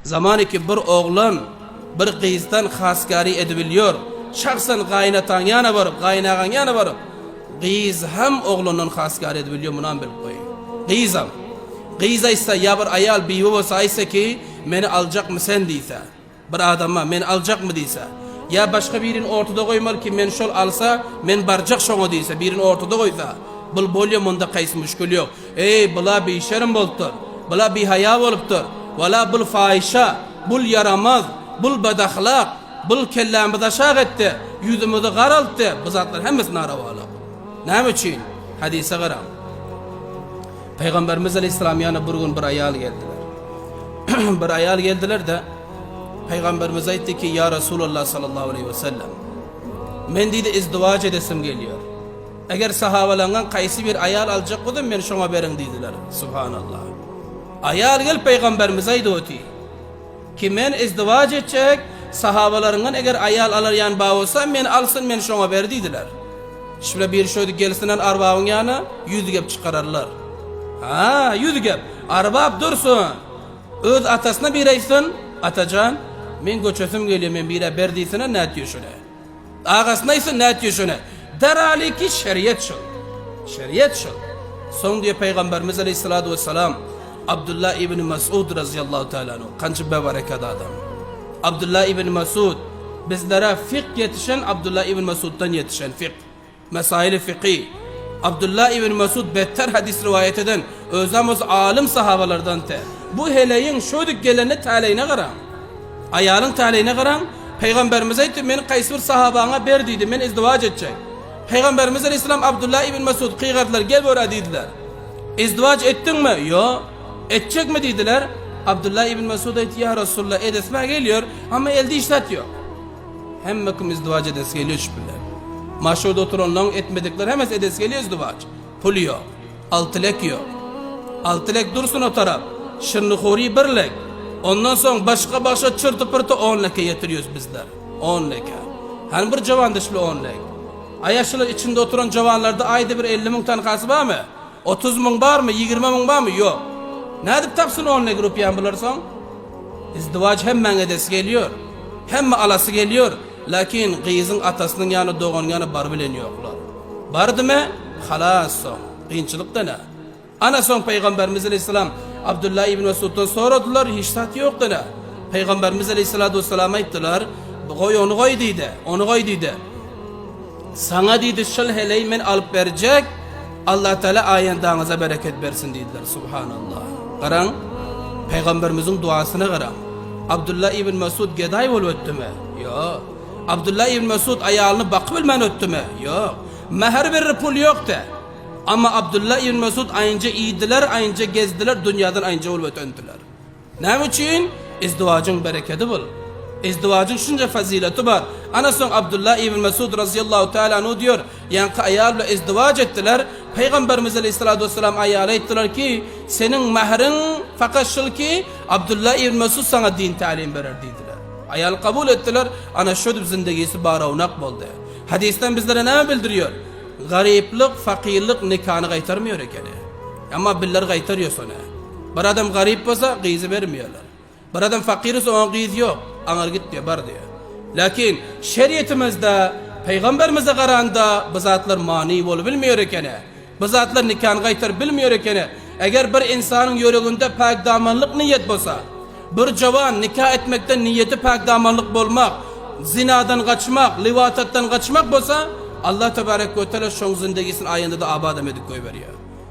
Zamanı ki bir oğlan bir kızdan xaskari edebiliyor. Şahsen kaynatan yana varıp, kaynagan yana varıp. Kız hem oğlunun xaskari edebiliyor, munan bilip koyun. Kızam. Kıza ise ya bir ayal bivi olsa ise ki beni alacak mı sen deyse. Bir adama beni alacak mı deyse. Ya başka birini ortada koymalı ki men şol alsa men baracak şoňa deyse, birini ortada koysa. Bul bolýa munda kaýsy müşkül ýok. Ey bula bir şerm bolupdyr. Bula bir haya bolupdyr. Wala bul faişa, bul yaramaz, bul badahlak, bul kellämizi aşağı etdi, yüzümüzi garaltdy. Bu zatlar hemmesi narawalyk. Näme üçin? Hadise garam. Peygamberimiz Aleyhisselam yana bir gün bir ayal geldiler. Bir ayal geldiler de Peygamberimiz aytdı ki ya Resulullah sallallahu aleyhi ve sellem, men dedi izdivac edesim geliyor. Eğer sahabalardan kaysi bir ayal alacak oldum men şoňa berin dediler. Subhanallah. Ayal gel Peygamberimiz aytdı oti ki men izdivac edecek, sahabalarından eğer ayal alır yan bağ olsa men alsın men şoňa ber dediler. Şöyle bir şöyle gelsinden arbağın yana yüz gep çıkararlar. Ha, yüz gep. Arbab dursun. Öz atasına bir aytsın, atacan men göçesim geliyor, men bire berdiysine ne diyor şöyle. Ağasına ise ne diyor şöyle. Derali ki şeriyet şol. Şeriyet şol. Son diyor Peygamberimiz Aleyhissalatu vesselam Abdullah ibn Mas'ud razıyallahu teala anhu. Kançı beberekada adam. Abdullah ibn Mas'ud bizlere fiqh yetişen Abdullah ibn Mas'ud'dan yetişen fiqh. Mesail-i fiqhi. Abdullah ibn Mas'ud better hadis rivayet eden özümüz alim sahabalardan te. Bu heleyin şöyle geleni taleyine qaram. Ayalın taleyine qaram. Peygamberimiz aytdı men qaysi bir sahabana ber dedi, men izdivac edecek. Peygamberimiz Aleyhisselam Abdullah ibn Mas'ud qıygardılar, gel bora dediler. İzdivac ettin mi? Yo. Edecek mi dediler. Abdullah ibn Mas'ud aytdı ya Resulullah edesme geliyor ama elde iştat yok. Hemmekim izdivac edesi geliyor şüphler. Maşurda oturanların etmedikleri hemen edesi geliyor izdivac. Pul yok. Altılek yok. Altılek dursun o taraf. Şırnıkhori birlik. Ondan sonra başka çırtı pırtı 10 leke getiriyoruz bizler. 10 leke. Hani bir cavan dışlı 10 leke. Ayaşılar içinde oturan cavanlarda ayda bir 50 bin tanıkası var mı? 30 bin var mı? 20 bin var mı? Yok. Ne edip tapsın 10 leke rupiyan bulursan? İzdivac hemen edesi geliyor. Hemen alası geliyor. Lakin kızın atasının yanı doğanın yanı bar bilen yoklar. Bardı mı? Halas son. Kıyınçılık da ne? Ana son Peygamberimiz Aleyhisselam Abdullah ibn Mesud'dan soradılar, hiç tat yoktu ne? Peygamberimiz Aleyhisselatü Vesselam'a ettiler, koy onu koy dedi, onu koy dedi. Sana dedi şıl heleyi men alıp verecek, Allah Teala ayendağınıza bereket versin dediler. Subhanallah. Karan, Peygamberimizin duasına karan. Abdullah ibn Mesud geday ol öttü mü? Yok. Abdullah ibn Mesud ayağını bakıp bilmen öttü mü? Yok. Meher verir pul yoktu. Ama Abdullah ibn Mesud aynıca iydiler, aynıca gezdiler, dünyadan aynıca olup ötündüler. Ne için? İzdivacın bereketi bul. İzdivacın şunca fazileti var. Ana son Abdullah ibn Mesud razıyallahu teala anhu diyor, yankı ayarla izdivac ettiler. Peygamberimiz aleyhissalatu vesselam ayarla ettiler ki, senin mehrin fakat şıl ki, Abdullah ibn Mesud sana din talim verir dediler. Ayarla kabul ettiler, ana şöyle zindagisi baravnak buldu. Hadisten bizlere ne bildiriyor? Gariplik, fakirlik nikahını kaytarmıyor ekeni. Ama biller kaytarıyor sonra. Bir adam garip olsa kıyızı vermiyorlar. Bir adam fakir olsa ona kıyız yok. Anar git diyor, bar diyor. Lakin şeriyetimizde, Peygamberimize karanda bu zatlar mani olup bilmiyor ekeni. Bu zatlar nikahını kaytar bilmiyor ekeni. Eğer bir insanın yüreğinde pak damanlık niyet olsa, bir cavan nikah etmekten niyeti pak damanlık bulmak, zinadan kaçmak, livatattan kaçmak olsa, Allah tebarek ve teala şoň zindegisini ayında da abad emedik koy veriyor.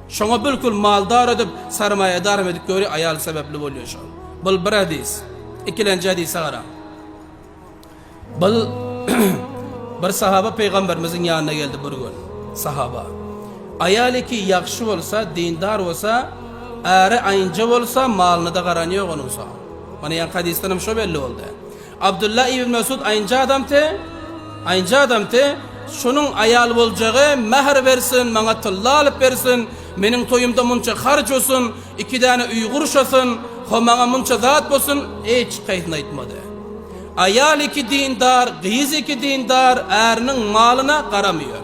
Şoňa bilkul maldar edip sarmayadar emedik koy ayal sebepli bolýar şol. Bul bir hadis. İkilenci hadis ara. Bul bir sahaba Peygamberimizin yanına geldi bir gün. Sahaba. Ayali ki yaxşı olsa, dindar olsa, äri aýynja olsa, malyny da garanýar onun soň. Mana yan hadisden şo belli oldu. Abdullah ibn Mesud aýynja adam te, şunun ayal olacağı meher versin, bana tılla alıp versin, benim toyumda munça harç olsun, 2 tane Uygur olsun, bana munça zat olsun, hiç kaydına etmedi. Ayal iki dindar, kız iki dindar, erinin malına karamıyor,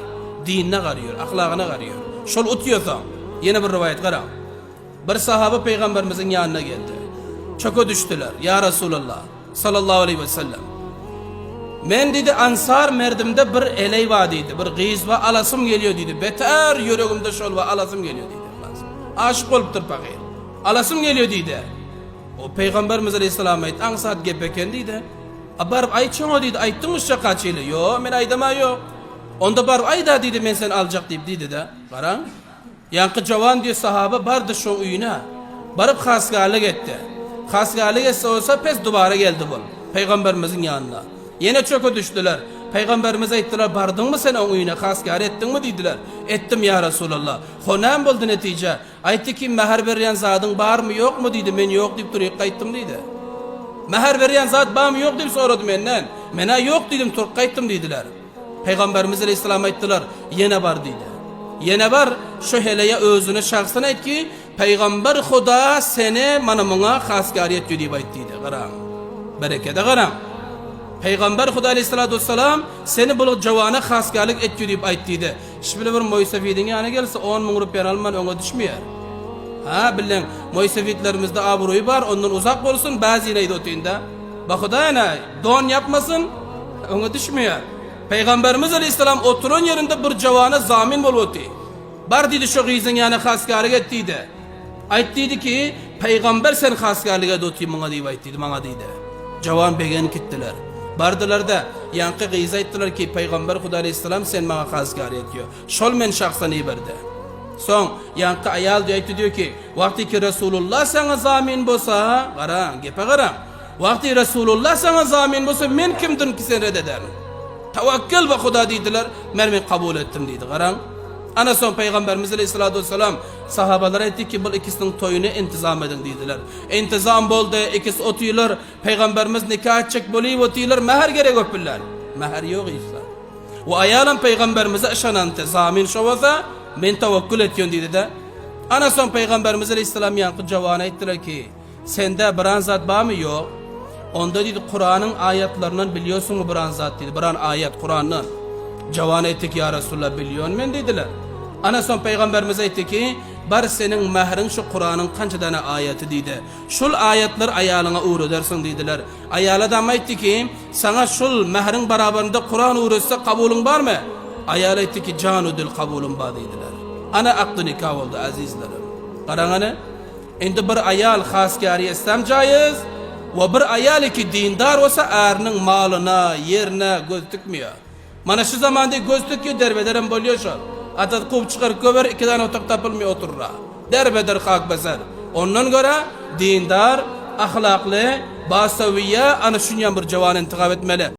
dinine karıyor, ahlakına karıyor. Şol utuyorsa, yine bir rivayet karam. Bir sahabe Peygamberimizin yanına geldi. Çöke düştüler. Ya Resulallah sallallahu aleyhi ve sellem. Men dedi ansar merdimde bir eley vadiydi. Bir gıyız va alasım geliyor dedi. Beter yüreğimde şol va alasım geliyor dedi. Aşık olup tırpakayır. Alasım geliyor dedi. O Peygamberimiz Aleyhisselam ayet ansat gepeken dedi. Barıp aytçın o dedi. Ayttınmışça kaç yılı? Yo men aydama yok. Onda barıp ayda dedi men sen alacak deyip dedi de. Karan. Yankı cavan diyor sahaba bardı şu uyuna. Barıp hasgalık etti. Hasgalık etse olsa pes dubara geldi bu. Peygamberimizin yanına. Yine çöke düştüler. Peygamberimize ayttılar bardın mı sen o uyuna hasgar ettin mi dediler. Ettim ya Resulallah. Honam buldu netice. Aytti ki meher veren zadın var mı yok mu dedi. Men yok deyip durup kayttım dedi. Meher veren zat var mı yok deyip soradı menden. Mena yok dedim turup kayttım dediler. Peygamberimiz Aleyhisselam ayttılar yine var dedi. Yine var şu heleye özüne şahsına et ki Peygamber Huda seni manamına hasgariyet deyip ayttıydı. Qaram. Berekede qaram. Peygamber Huda Aleyhisselatü Vesselam seni buluq cavana hasgarlik et deyip ayttıydı. Şimdi bir Moysafidin yana gelse 10 mun rupiyan alman ona düşmüyor. Ha bilen Moysafidlerimizde abruyu var ondan uzak olsun bazı neydi otuyunda. Bak Huda yana don yapmasın ona düşmüyor. Peygamberimiz Aleyhisselam oturun yerinde bir cavana zamin buluyordu. Bar dedi şu gıyızın yana hasgarlik ettiydi. Ayttıydı ki Peygamber sen hasgarlik et otuyu bana deyip ayttıydı bana deydi. Cavan begeni gittiler. Bardılar da yankı gıyız ayttılar ki Peygamber Huda Aleyhisselam sen bana hasgarlik ediyor. Şol men şahsan iyi verdi. Son yankı ayal diyor ki vakti ki Resulullah sana zamin bolsa qaran gepe qaran. Vakti Resulullah sana zamin bolsa men kimdim ki sen reddederim. Tevekkül ve Huda dediler. Men kabul ettim dedi. Qaran. Ana son Peygamberimiz Aleyhisselatü Vesselam sahabalara etti ki bu ikisinin toyunu intizam edin dediler. İntizam boldu. İkisi otuylar. Peygamberimiz nikah edecek bolup otuylar. Meher gerek öpürler. Meher yok işte. O ayalan Peygamberimize ışanantı. Zamin şovasa men tevekkül ediyorsun dedi de. Ana son Peygamberimiz Aleyhisselam yankı cevana ettiler ki sende bir zat var mı yok? Onda dedi Kur'an'ın ayetlerinden biliyorsun mu bir zat dedi. Bir ayet Kur'an'ın. Cavan ettik ya Resulullah biliyor men dediler. Ana son Peygamberimiz etti ki bar senin mehrin şu Kur'an'ın kança tane ayeti dedi. Şul ayetler ayalına uğur edersin dediler. Ayala da etti ki sana şul mehrin beraberinde Kur'an uğursa kabulün var mı? Ayala etti ki canu dil kabulün var dediler. Ana aklı nikah oldu azizlerim. Qarangana endi bir ayal hasgari istem caiz ve bir ayal ki dindar olsa erinin malına yerine göz dikmiyor. Mana şu zamanda göz dikiyor derbederim boluyor şu. Atat kup çıkar köver iki tane otak tapılmıyor oturra. Derbeder kalk beser. Ondan göre dindar, ahlaklı, basaviye ana şunyan bir cavan intikab etmeli.